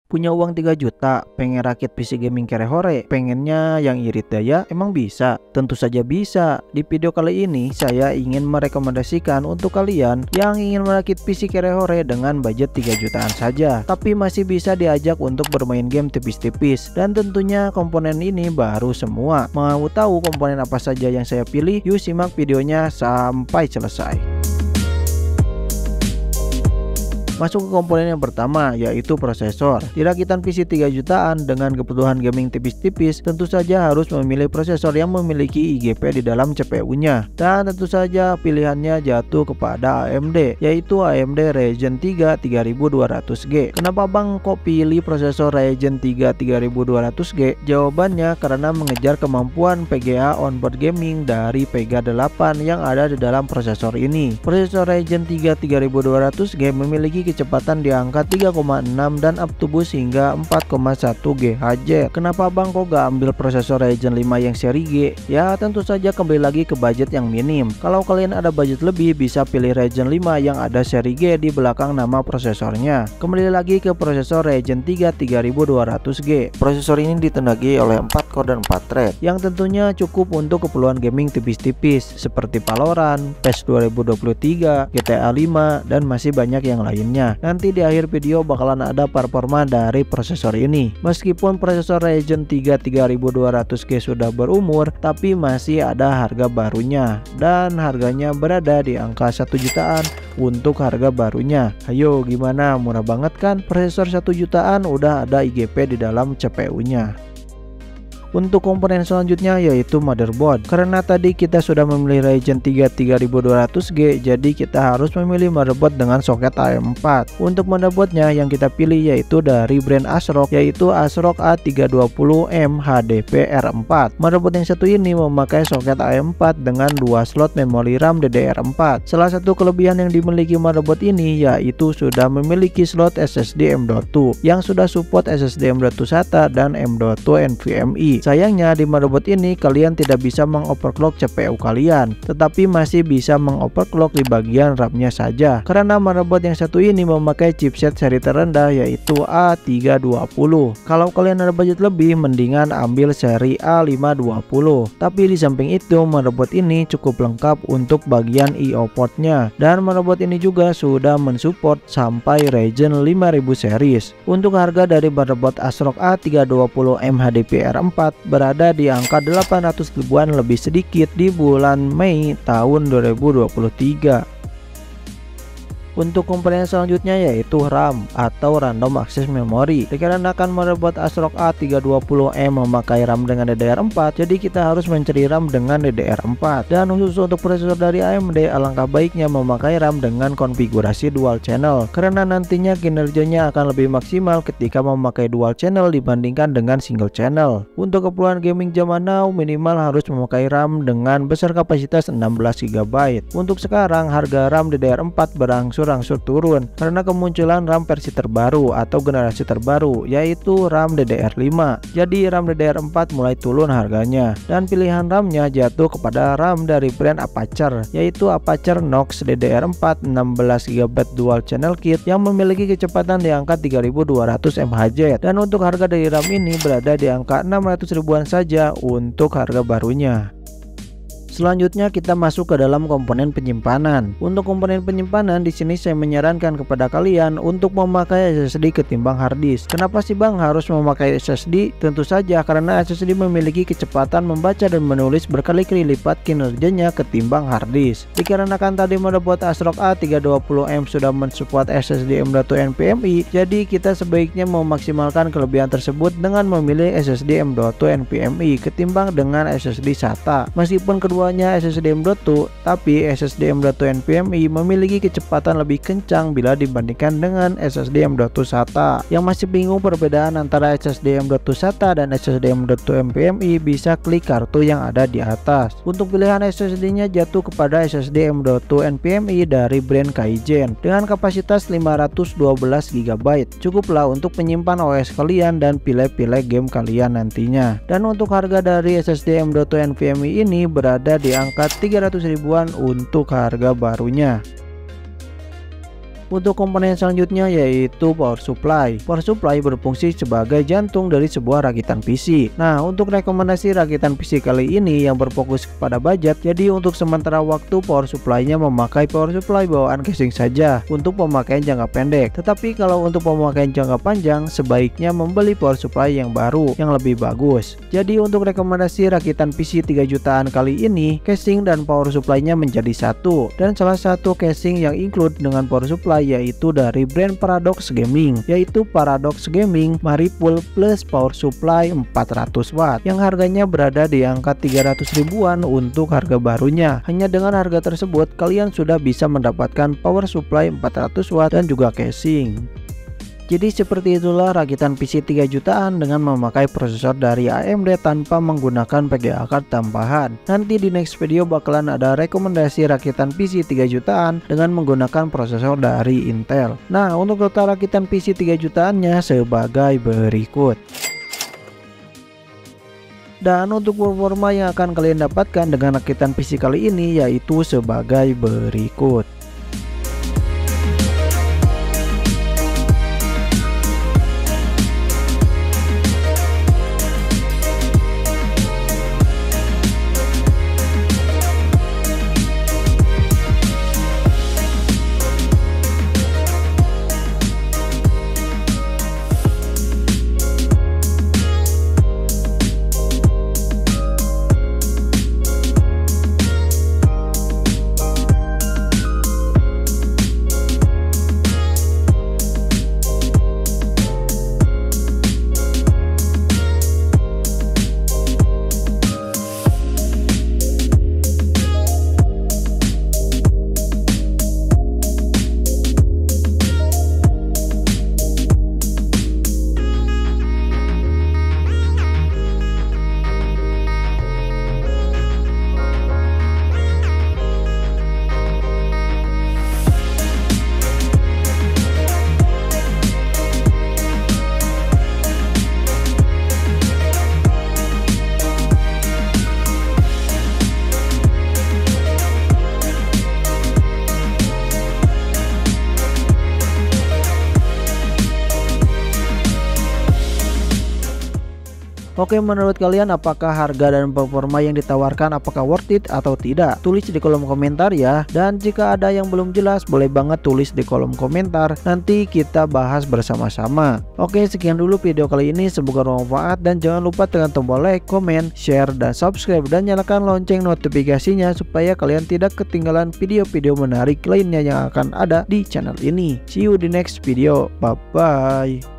Punya uang 3 juta, pengen rakit PC gaming kere-hore, pengennya yang irit daya, emang bisa? Tentu saja bisa. Di video kali ini, saya ingin merekomendasikan untuk kalian yang ingin merakit PC kere-hore dengan budget 3 jutaan saja, tapi masih bisa diajak untuk bermain game tipis-tipis. Dan tentunya komponen ini baru semua. Mau tahu komponen apa saja yang saya pilih? Yuk simak videonya sampai selesai. Masuk ke komponen yang pertama, yaitu prosesor. Di rakitan PC 3 jutaan dengan kebutuhan gaming tipis-tipis, tentu saja harus memilih prosesor yang memiliki IGP di dalam CPU-nya. Dan tentu saja pilihannya jatuh kepada AMD, yaitu AMD Ryzen 3 3200G. Kenapa Bang kok pilih prosesor Ryzen 3 3200G? Jawabannya karena mengejar kemampuan PGA onboard gaming dari Vega 8 yang ada di dalam prosesor ini. Prosesor Ryzen 3 3200G memiliki kecepatan di angka 3,6 dan up to boost hingga 4,1 GHz. Kenapa Bang kok gak ambil prosesor Ryzen 5 yang seri G? Ya tentu saja kembali lagi ke budget yang minim. Kalau kalian ada budget lebih, bisa pilih Ryzen 5 yang ada seri G di belakang nama prosesornya. Kembali lagi ke prosesor Ryzen 3 3200G. Prosesor ini ditenagai oleh 4 core dan 4 thread yang tentunya cukup untuk keperluan gaming tipis-tipis seperti Valorant, PES 2023, GTA 5 dan masih banyak yang lainnya. Nanti di akhir video bakalan ada performa dari prosesor ini. Meskipun prosesor Ryzen 3 3200G sudah berumur, tapi masih ada harga barunya dan harganya berada di angka 1 jutaan untuk harga barunya. Ayo gimana, murah banget kan? Prosesor 1 jutaan udah ada IGP di dalam CPU-nya. Untuk komponen selanjutnya yaitu motherboard. Karena tadi kita sudah memilih Ryzen 3 3200G, jadi kita harus memilih motherboard dengan soket AM4. Untuk motherboardnya yang kita pilih yaitu dari brand ASRock, yaitu ASRock A320M HDP-R4. Motherboard yang satu ini memakai soket AM4 dengan 2 slot memori RAM DDR4. Salah satu kelebihan yang dimiliki motherboard ini yaitu sudah memiliki slot SSD M.2 yang sudah support SSD M.2 SATA dan M.2 NVMe. Sayangnya di motherboard ini kalian tidak bisa mengoverclock CPU kalian, tetapi masih bisa mengoverclock di bagian RAM-nya saja. Karena motherboard yang satu ini memakai chipset seri terendah yaitu A320. Kalau kalian ada budget lebih, mendingan ambil seri A520. Tapi di samping itu, motherboard ini cukup lengkap untuk bagian I/O portnya, dan motherboard ini juga sudah mensupport sampai Ryzen 5000 series. Untuk harga dari motherboard ASRock A320M HDP-R4 berada di angka 800 ribuan lebih sedikit di bulan Mei tahun 2023. Untuk komponen selanjutnya yaitu RAM atau Random Access Memory. Dikarenakan motherboard ASRock A320M memakai RAM dengan DDR4, jadi kita harus mencari RAM dengan DDR4. Dan khusus untuk prosesor dari AMD, alangkah baiknya memakai RAM dengan konfigurasi dual channel, karena nantinya kinerjanya akan lebih maksimal ketika memakai dual channel dibandingkan dengan single channel. Untuk keperluan gaming zaman now, minimal harus memakai RAM dengan besar kapasitas 16 GB. Untuk sekarang harga RAM DDR4 berangsur turun karena kemunculan RAM versi terbaru atau generasi terbaru yaitu RAM DDR5. Jadi RAM DDR4 mulai turun harganya, dan pilihan RAM-nya jatuh kepada RAM dari brand Apacer, yaitu Apacer Knox DDR4 16 GB dual channel kit yang memiliki kecepatan di angka 3200 mHz, dan untuk harga dari RAM ini berada di angka 600 ribuan saja untuk harga barunya. Selanjutnya kita masuk ke dalam komponen penyimpanan. Untuk komponen penyimpanan di sini saya menyarankan kepada kalian untuk memakai SSD ketimbang hard disk. Kenapa sih Bang harus memakai SSD? Tentu saja karena SSD memiliki kecepatan membaca dan menulis berkali-kali lipat kinerjanya ketimbang hard disk. Dikarenakan tadi motherboard ASRock A320M sudah mensupport SSD M.2 NVMe, jadi kita sebaiknya memaksimalkan kelebihan tersebut dengan memilih SSD M.2 NVMe ketimbang dengan SSD SATA. Meskipun kedua SSD M.2, tapi SSD M.2 NVMe memiliki kecepatan lebih kencang bila dibandingkan dengan SSD M.2 SATA. Yang masih bingung perbedaan antara SSD M.2 SATA dan SSD M.2 NVMe, bisa klik kartu yang ada di atas. Untuk pilihan SSD-nya jatuh kepada SSD M.2 NVMe dari brand Kaizen dengan kapasitas 512 GB. Cukuplah untuk menyimpan OS kalian dan pilih-pilih game kalian nantinya. Dan untuk harga dari SSD M.2 NVMe ini berada di angka 300 ribuan untuk harga barunya. Untuk komponen selanjutnya yaitu power supply. Power supply berfungsi sebagai jantung dari sebuah rakitan PC. Nah, untuk rekomendasi rakitan PC kali ini yang berfokus kepada budget, jadi untuk sementara waktu power supply-nya memakai power supply bawaan casing saja untuk pemakaian jangka pendek. Tetapi kalau untuk pemakaian jangka panjang, sebaiknya membeli power supply yang baru yang lebih bagus. Jadi untuk rekomendasi rakitan PC 3 jutaan kali ini, casing dan power supply-nya menjadi satu. Dan salah satu casing yang include dengan power supply yaitu dari brand Paradox Gaming, yaitu Paradox Gaming Maripool Plus Power Supply 400 watt yang harganya berada di angka 300 ribuan untuk harga barunya. Hanya dengan harga tersebut kalian sudah bisa mendapatkan power supply 400 watt dan juga casing. Jadi seperti itulah rakitan PC 3 jutaan dengan memakai prosesor dari AMD tanpa menggunakan VGA card tambahan. Nanti di next video bakalan ada rekomendasi rakitan PC 3 jutaan dengan menggunakan prosesor dari Intel. Nah, untuk total rakitan PC 3 jutaannya sebagai berikut. Dan untuk performa yang akan kalian dapatkan dengan rakitan PC kali ini yaitu sebagai berikut. Oke, menurut kalian apakah harga dan performa yang ditawarkan apakah worth it atau tidak? Tulis di kolom komentar ya. Dan jika ada yang belum jelas boleh banget tulis di kolom komentar. Nanti kita bahas bersama-sama. Oke, sekian dulu video kali ini, semoga bermanfaat dan jangan lupa tekan tombol like, comment, share, dan subscribe dan nyalakan lonceng notifikasinya supaya kalian tidak ketinggalan video-video menarik lainnya yang akan ada di channel ini. See you di next video. Bye bye.